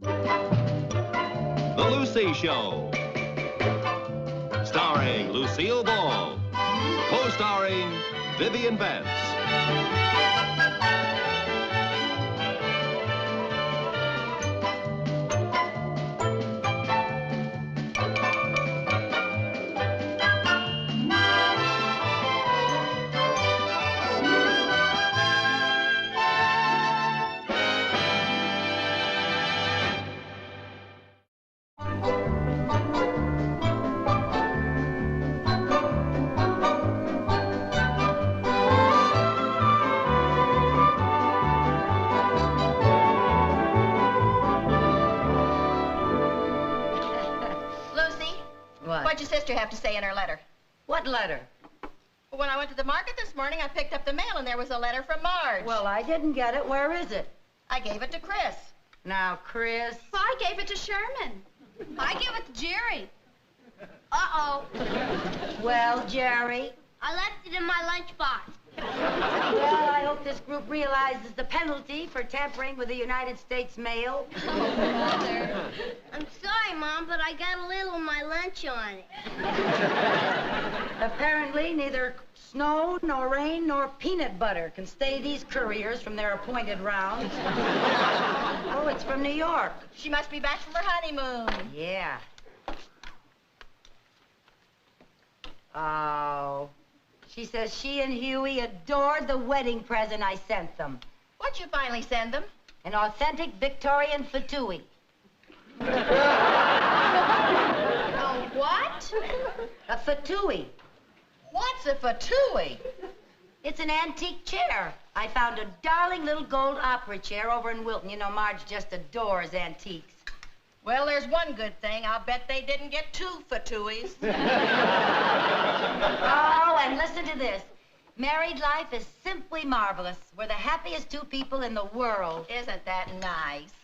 The Lucy Show. Starring Lucille Ball. Co-starring Vivian Vance. What'd your sister have to say in her letter? What letter? Well, when I went to the market this morning, I picked up the mail, and there was a letter from Marge. Well, I didn't get it. Where is it? I gave it to Chris. Now, Chris... I gave it to Sherman. I gave it to Jerry. Uh-oh. Well, Jerry? I left it in my lunchbox. Well, I hope this group realizes the penalty for tampering with the United States mail. Oh, Mother. I'm sorry, Mom, but I got a little of my lunch on it. Apparently, neither snow, nor rain, nor peanut butter can stay these couriers from their appointed rounds. Oh, it's from New York. She must be back from her honeymoon. Yeah. Oh. She says she and Huey adored the wedding present I sent them. What'd you finally send them? An authentic Victorian fatui. A what? A fatui. What's a fatui? It's an antique chair. I found a darling little gold opera chair over in Wilton. You know, Marge just adores antiques. Well, there's one good thing. I'll bet they didn't get 2 fatuis. Oh, and listen to this. Married life is simply marvelous. We're the happiest 2 people in the world. Isn't that nice?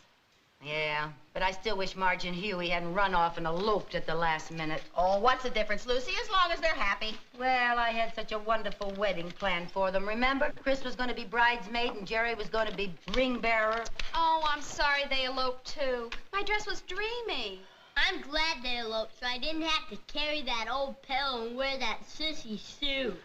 Yeah, but I still wish Marge and Huey hadn't run off and eloped at the last minute. Oh, what's the difference, Lucy, as long as they're happy? Well, I had such a wonderful wedding planned for them. Remember? Chris was going to be bridesmaid and Jerry was going to be ring bearer. Oh, I'm sorry they eloped, too. My dress was dreamy. I'm glad they eloped, so I didn't have to carry that old pill and wear that sissy suit.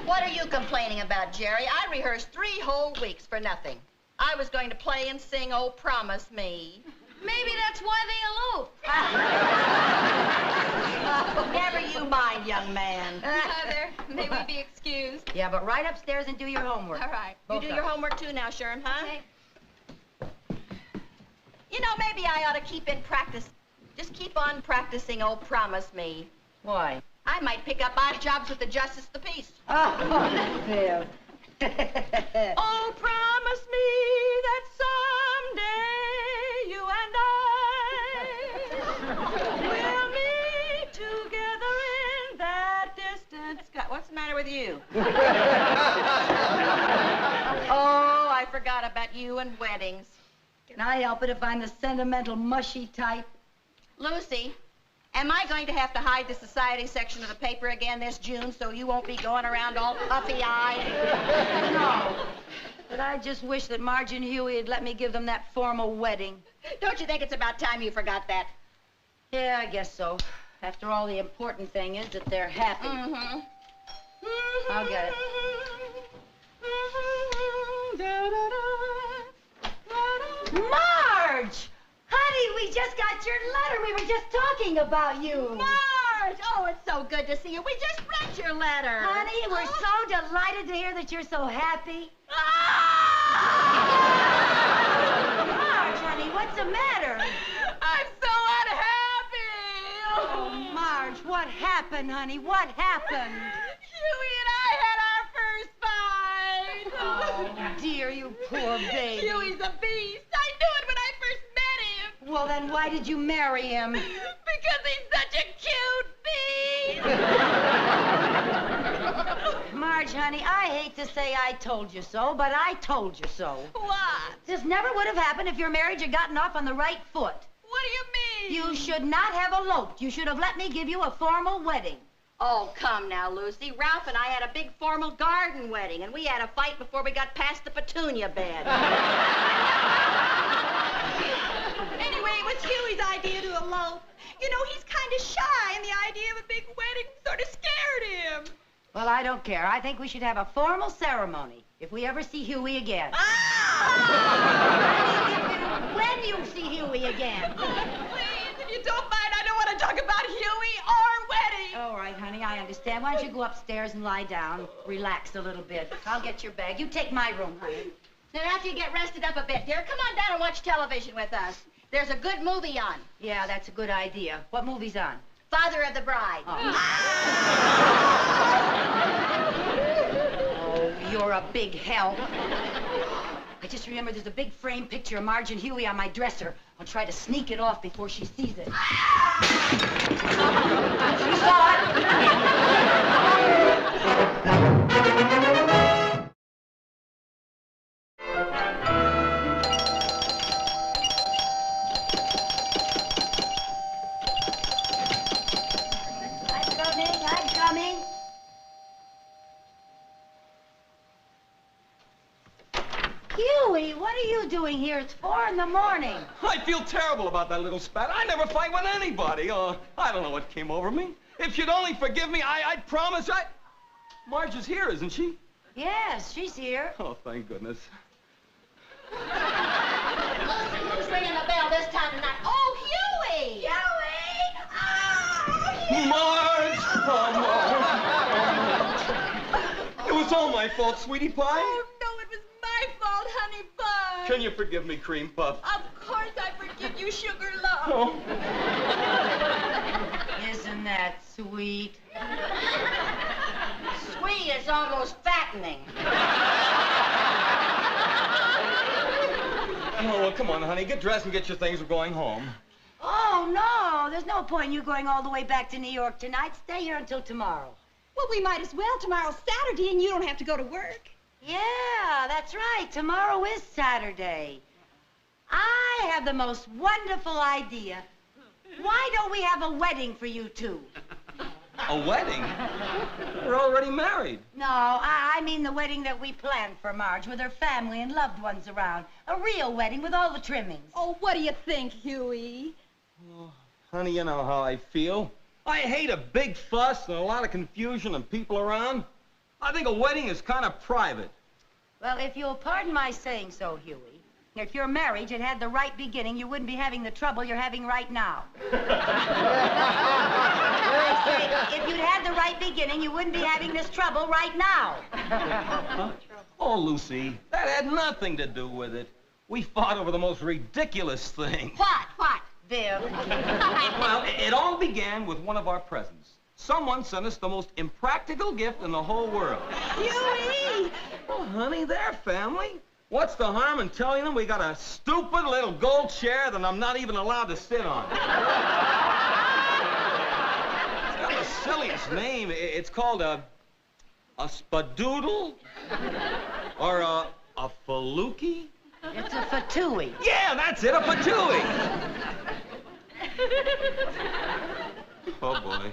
What are you complaining about, Jerry? I rehearsed 3 whole weeks for nothing. I was going to play and sing Oh, Promise Me. Maybe that's why they eloped. Never you mind, young man. Mother, may we be excused? Yeah, but right upstairs and do your homework. All right. You do your homework, too, now, Sherm, huh? Okay. You know, maybe I ought to keep in practice. Just keep on practicing Oh, Promise Me. Why? I might pick up odd jobs with the Justice of the Peace. Oh, Viv. Oh, promise me that someday you and I will meet together in that distant sky. What's the matter with you? Oh, I forgot about you and weddings. Can I help it if I'm the sentimental, mushy type? Lucy, am I going to have to hide the society section of the paper again this June so you won't be going around all puffy-eyed? No. But I just wish that Marge and Huey had let me give them that formal wedding. Don't you think it's about time you forgot that? Yeah, I guess so. After all, the important thing is that they're happy. Mm-hmm. I'll get it. Marge! Honey, we just got your letter. We were just talking about you. Marge! Oh, it's so good to see you. We just read your letter. Honey, we're so delighted to hear that you're so happy. Marge, honey, what's the matter? I'm so unhappy. Oh, Marge, what happened, honey? What happened? Huey and I had our first fight. Oh, dear, you poor baby. Huey's a beast. I knew it when I first met him. Well, then why did you marry him? Because he's such a cute beast. Marge, honey, I hate to say I told you so, but I told you so. What? This never would have happened if your marriage had gotten off on the right foot. What do you mean? You should not have eloped. You should have let me give you a formal wedding. Oh, come now, Lucy. Ralph and I had a big formal garden wedding, and we had a fight before we got past the petunia bed. Anyway, it was Huey's idea to elope. You know, he's kind of shy, and the idea of a big wedding sort of scared him. Well, I don't care. I think we should have a formal ceremony if we ever see Huey again. When you see Huey again. Please, if you don't mind, I don't want to talk about Huey or wedding. All right, honey, I understand. Why don't you go upstairs and lie down, relax a little bit. I'll get your bag. You take my room, honey. Now, after you get rested up a bit, dear, come on down and watch television with us. There's a good movie on. Yeah, that's a good idea. What movie's on? Father of the Bride. Oh, you're a big help. I just remember there's a big frame picture of Marge and Huey on my dresser. I'll try to sneak it off before she sees it. She saw it. I'm coming. Huey, what are you doing here? It's 4 in the morning. I feel terrible about that little spat. I never fight with anybody. I don't know what came over me. If you'd only forgive me, I'd promise Marge is here, isn't she? Yes, she's here. Oh, thank goodness. Who's ringing the bell this time of night? Oh, Huey! Huey! Oh, Marge! Oh, Marge. It was all my fault, sweetie pie. Oh, no, it was my fault, honey bun. Can you forgive me, cream puff? Of course I forgive you, sugar love. Oh. Isn't that sweet? Sweet is almost fattening. Oh, well, come on, honey. Get dressed and get your things. We're going home. Oh, no. There's no point in you going all the way back to New York tonight. Stay here until tomorrow. Well, we might as well. Tomorrow's Saturday, and you don't have to go to work. Yeah, that's right. Tomorrow is Saturday. I have the most wonderful idea. Why don't we have a wedding for you two? A wedding? We're already married. No, I mean the wedding that we planned for Marge with her family and loved ones around. A real wedding with all the trimmings. Oh, what do you think, Huey? Oh, honey, you know how I feel. I hate a big fuss and a lot of confusion and people around. I think a wedding is kind of private. Well, if you'll pardon my saying so, Huey, if your marriage had had the right beginning, you wouldn't be having the trouble you're having right now. If you'd had the right beginning, you wouldn't be having this trouble right now. Huh? Oh, Lucy, that had nothing to do with it. We fought over the most ridiculous thing. What? Viv. Well, it all began with one of our presents. Someone sent us the most impractical gift in the whole world. Huey! Oh, honey, they're family. What's the harm in telling them we got a stupid little gold chair that I'm not even allowed to sit on? It's got the silliest name. It's called a spadoodle? Or a faluki? It's a fatui. Yeah, that's it, a fatui. Oh, boy.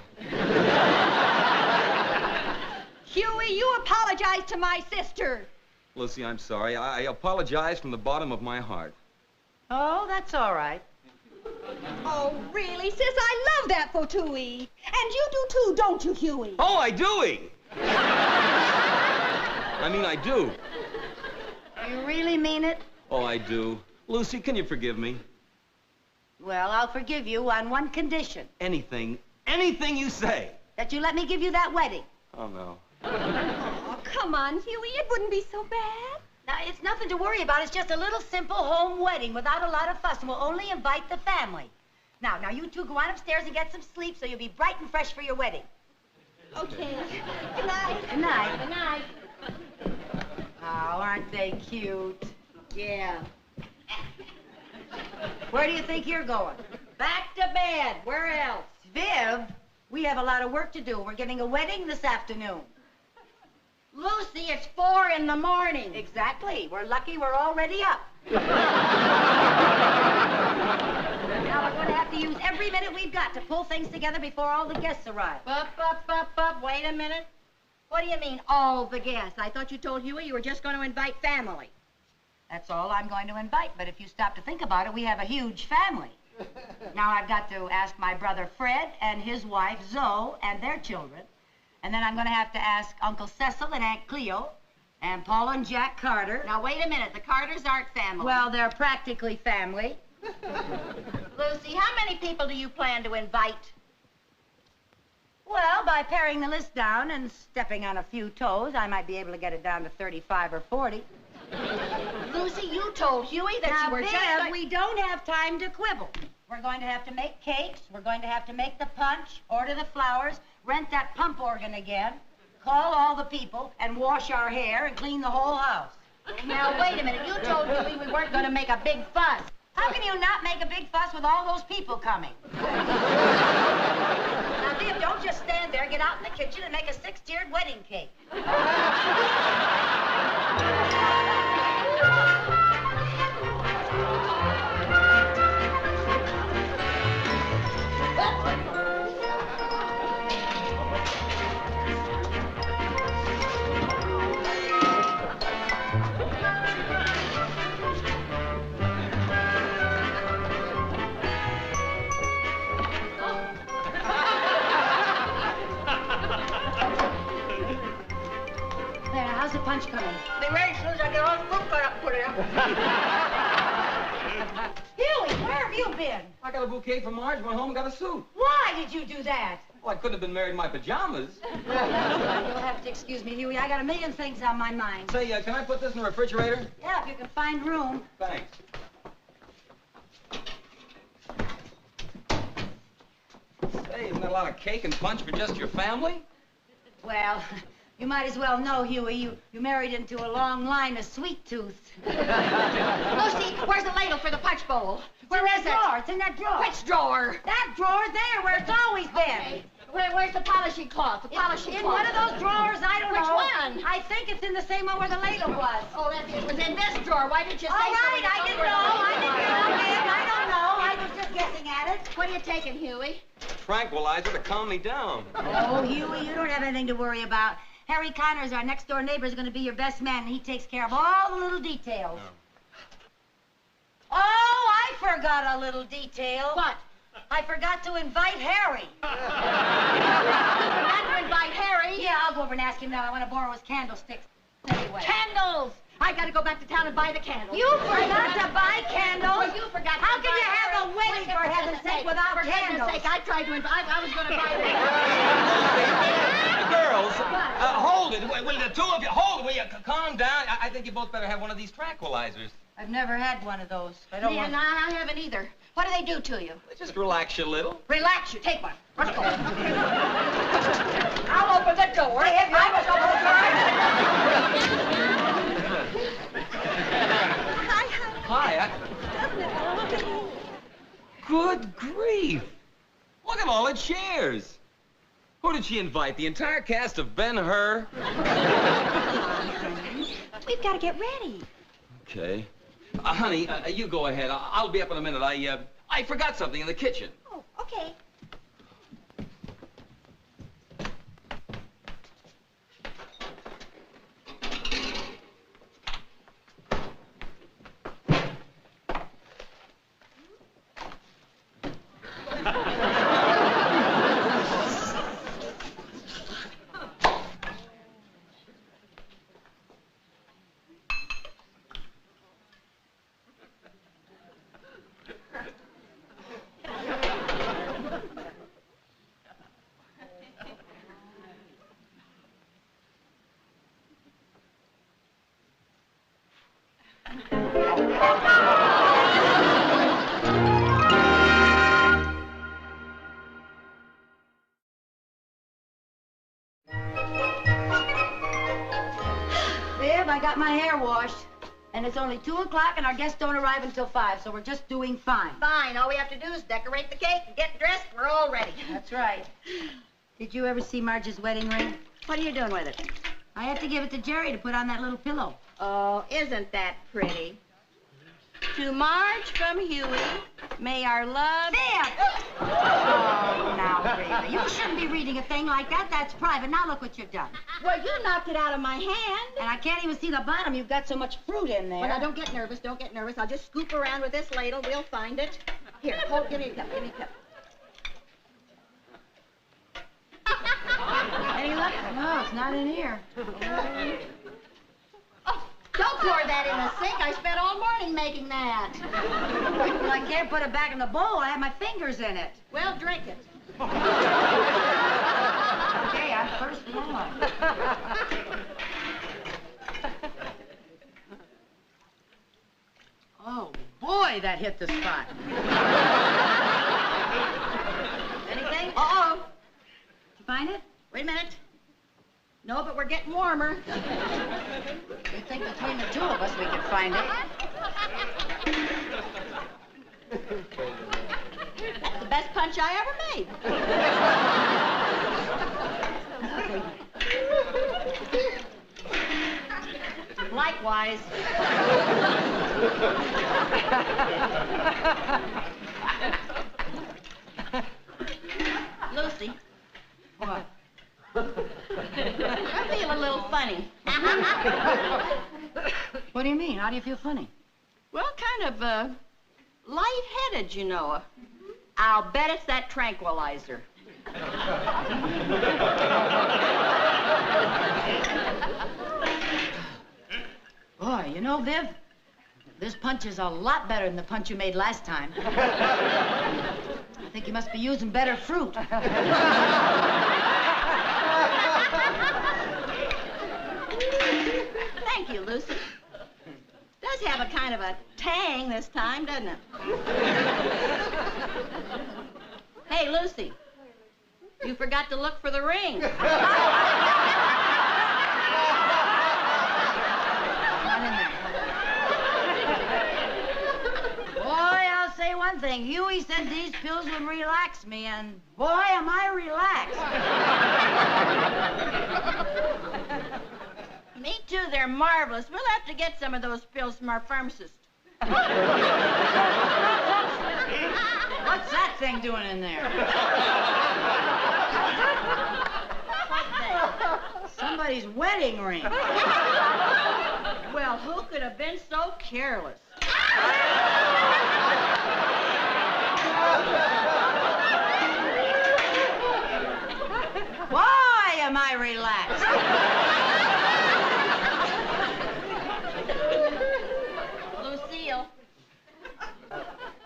Huey, you apologize to my sister. Lucy, I'm sorry. I apologize from the bottom of my heart. Oh, that's all right. Oh, really, sis? I love that fatui. And you do too, don't you, Huey? Oh, I do-y. I mean, I do. You really mean it? Oh, I do. Lucy, can you forgive me? Well, I'll forgive you on one condition. Anything you say. That you let me give you that wedding. Oh, no. Oh, come on, Huey. It wouldn't be so bad. Now, it's nothing to worry about. It's just a little simple home wedding without a lot of fuss, and we'll only invite the family. Now, you two go on upstairs and get some sleep so you'll be bright and fresh for your wedding. Okay. Good night. Good night. Good night. Oh, aren't they cute? Yeah. Where do you think you're going? Back to bed. Where else? Viv, we have a lot of work to do. We're getting a wedding this afternoon. Lucy, it's 4 in the morning. Exactly. We're lucky we're already up. Now we're going to have to use every minute we've got to pull things together before all the guests arrive. Wait a minute. What do you mean, all the guests? I thought you told Huey you were just going to invite family. That's all I'm going to invite, but if you stop to think about it, we have a huge family. Now I've got to ask my brother Fred and his wife Zoe and their children. And then I'm going to have to ask Uncle Cecil and Aunt Cleo and Paul and Jack Carter. Now, wait a minute. The Carters aren't family. Well, they're practically family. Lucy, how many people do you plan to invite? Well, by paring the list down and stepping on a few toes, I might be able to get it down to 35 or 40. Lucy, you told Huey that Now, you were Viv, just... we don't have time to quibble. We're going to have to make cakes. We're going to have to make the punch, order the flowers, rent that pump organ again, call all the people, and wash our hair and clean the whole house. Now, wait a minute. You told Huey we weren't going to make a big fuss. How can you not make a big fuss with all those people coming? Now, Viv, don't just stand there. Get out in the kitchen and make a 6-tiered wedding cake. How's the punch coming? Be ready as soon as I get all the fruit cut up and put it up. Huey, where have you been? I got a bouquet for Marge, went home and got a suit. Why did you do that? Well, I couldn't have been married in my pajamas. You'll have to excuse me, Huey. I got a million things on my mind. Say, can I put this in the refrigerator? Yeah, if you can find room. Thanks. Say, isn't that a lot of cake and punch for just your family? Well, you might as well know, Huey. You married into a long line of sweet tooths. Lucy, where's the ladle for the punch bowl? Where is it? Drawer. It's in that drawer. Which drawer? That drawer there, where it's always been. Okay. Where's the polishing cloth? The polishing In cloth. one of those drawers, I don't Which know. one? I think it's in the same one where the ladle was. Oh, it was in this drawer. Why didn't you say All so? right, I didn't know. I don't know. I was just guessing at it. What are you taking, Huey? Tranquilizer to calm me down. Oh, Huey, you don't have anything to worry about. Harry Connors, our next-door neighbor, is going to be your best man, and he takes care of all the little details. Oh, I forgot a little detail. What? I forgot to invite Harry. Not to invite Harry. Yeah, I'll go over and ask him now. I want to borrow his candlesticks. Anyway. Candles! I gotta go back to town and buy the candles. You forgot to buy candles? Well, you forgot How to can buy you have a Harry. wedding, for heaven's sake, without For candles? goodness sake, I tried to invite... I was gonna buy the... Girls, hold it. Will the two of you hold it? Will you calm down? I think you both better have one of these tranquilizers. I've never had one of those. I don't Man, want... I haven't either. What do they do to you? Just relax you a little. Relax you. Take one. Let's go. I'll open the door. I must open the door. Hi. Good grief. Look at all the chairs. Who did she invite? The entire cast of Ben-Hur? We've got to get ready. Okay. Honey, you go ahead. I'll be up in a minute. I forgot something in the kitchen. Oh, okay. I got my hair washed, and it's only 2 o'clock, and our guests don't arrive until 5, so we're just doing fine. Fine. All we have to do is decorate the cake and get dressed. We're all ready. That's right. Did you ever see Marge's wedding ring? What are you doing with it? I have to give it to Jerry to put on that little pillow. Oh, isn't that pretty? To Marge from Huey, may our love... There! Oh, now, really. You shouldn't be reading a thing like that. That's private. Now look what you've done. Well, you knocked it out of my hand. And I can't even see the bottom. You've got so much fruit in there. Well, now, don't get nervous. Don't get nervous. I'll just scoop around with this ladle. We'll find it. Here, hold, give me a cup. Give me a cup. Any luck? No, it's not in here. Don't pour that in the sink. I spent all morning making that. Well, I can't put it back in the bowl. I have my fingers in it. Well, drink it. Okay, I'm first in line. Oh, boy, that hit the spot. Anything? Uh-oh. Did you find it? Wait a minute. No, but we're getting warmer. You think between the two of us we could find it? That's the best punch I ever made. Likewise. Lucy. What? I feel a little funny. What do you mean? How do you feel funny? Well, kind of, lightheaded, you know. I'll bet it's that tranquilizer. Boy, you know, Viv, this punch is a lot better than the punch you made last time. I think you must be using better fruit. Thank you, Lucy. Does have a kind of a tang this time, doesn't it? Hey, Lucy, you forgot to look for the ring. Not in there. Boy, I'll say one thing. Huey said these pills would relax me, and boy, am I relaxed. Me too, they're marvelous. We'll have to get some of those pills from our pharmacist. What's that thing doing in there? Somebody's wedding ring. Well, who could have been so careless? Boy, am I relaxed. Lucille,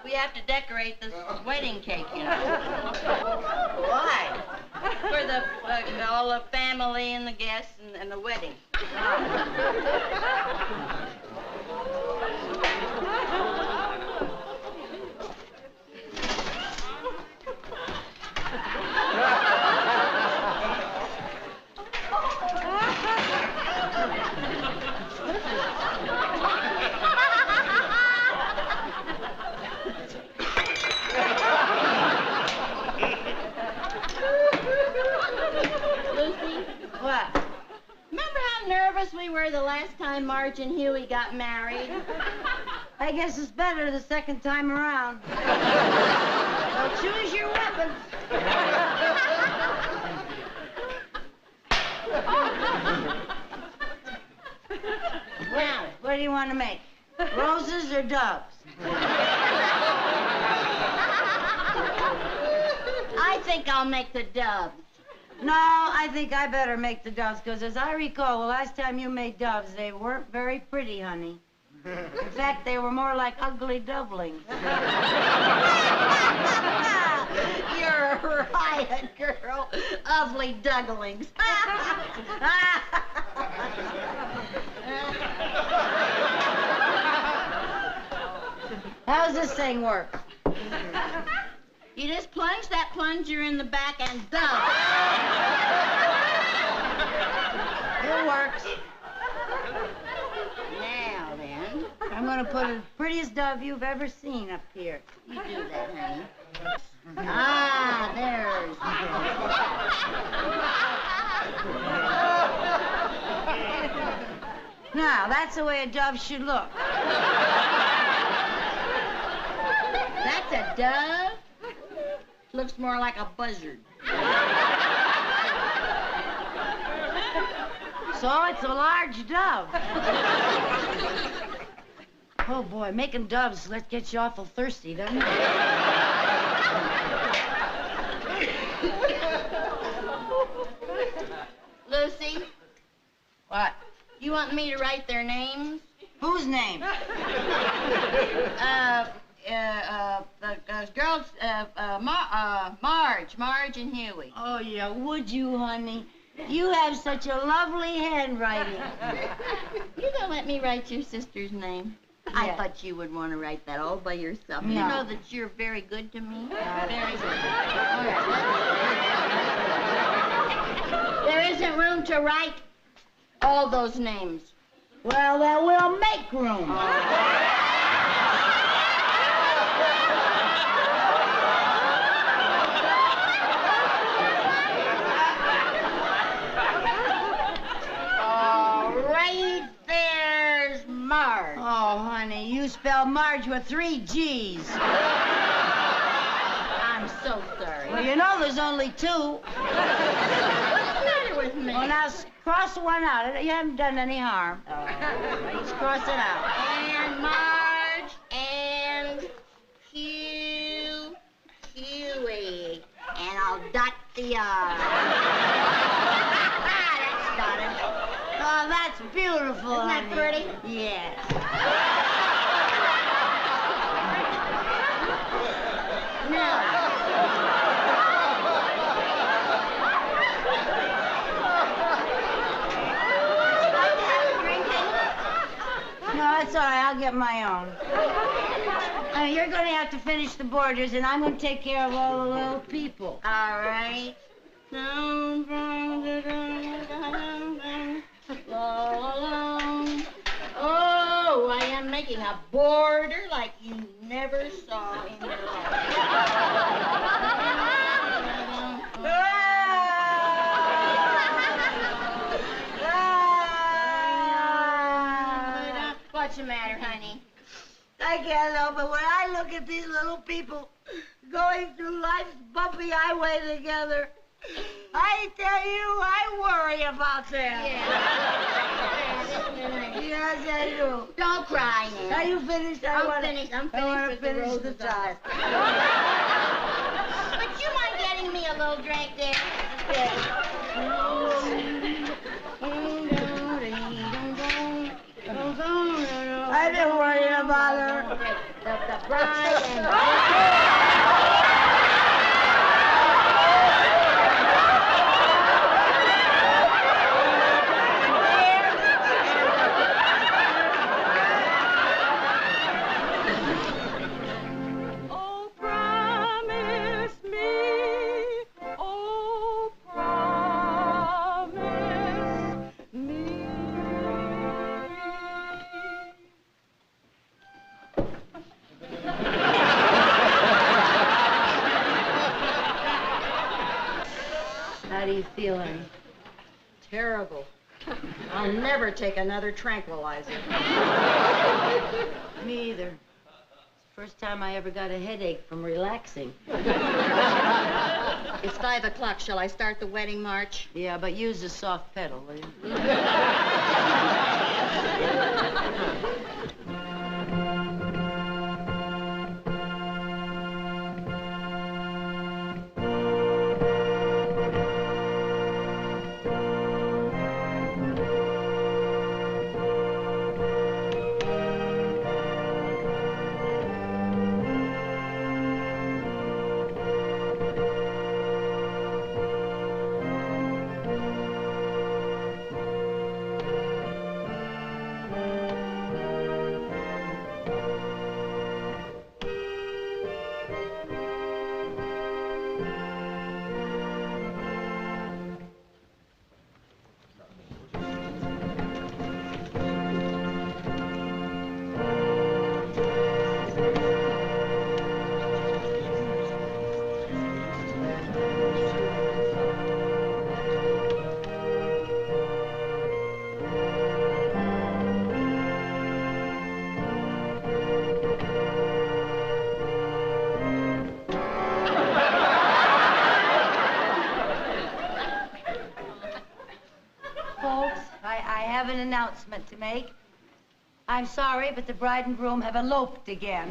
we have to decorate this wedding cake, you know. Why? For all the family and the guests and the wedding. What? Remember how nervous we were the last time Marge and Huey got married? I guess it's better the second time around. So choose your weapons. Well, what do you want to make? Roses or doves? I think I'll make the doves. No, I think I better make the doves, because as I recall, the last time you made doves, they weren't very pretty, honey. In fact, they were more like ugly dublings. You're a riot, girl. Ugly dugglings. How does this thing work? You just plunge that plunger in the back and dove. It works. Now then, I'm going to put the prettiest dove you've ever seen up here. you do that, honey. Ah, there's. Now, that's the way a dove should look. a dove? Looks more like a buzzard. So it's a large dove. Oh, boy, making doves, that gets you awful thirsty, doesn't it? Lucy, What? you want me to write their names? Whose name? The girls, Marge and Huey. Oh, yeah, would you, honey? You have such a lovely handwriting. You gonna let me write your sister's name? I Yeah. thought you would want to write that all by yourself. You No. know that you're very good to me. Very good. There isn't room to write all those names. Well, then we'll make room. Right there's Marge. Oh, honey, you spell Marge with 3 G's. I'm so sorry. Well, you know there's only 2. What's the matter with me? Well, now cross one out. You haven't done any harm. Just cross it out. And Marge and Huey. And I'll dot the R. That's got it. Oh, that's beautiful, Isn't that honey. pretty? Yes. Now, No, that's all right. I'll get my own. You're going to have to finish the borders, and I'm going to take care of all the little people. all right. Oh, I am making a border like you never saw in your life. What's the matter, honey? I can't help it. When I look at these little people going through life's bumpy highway together, I tell you, I worry about them. Yes, I do. Don't cry now. Are you finished? I'm finished. I'm I want finished to with the finish roses the on top. But you mind getting me a little drink there? I've been worrying about her. The bride and Oh, promise me, oh, promise me. How do you feel, honey? terrible. I'll never take another tranquilizer. Me either. It's the first time I ever got a headache from relaxing. It's 5 o'clock. Shall I start the wedding march? Yeah, but use a soft pedal, will you? announcement to make. I'm sorry, but the bride and groom have eloped again.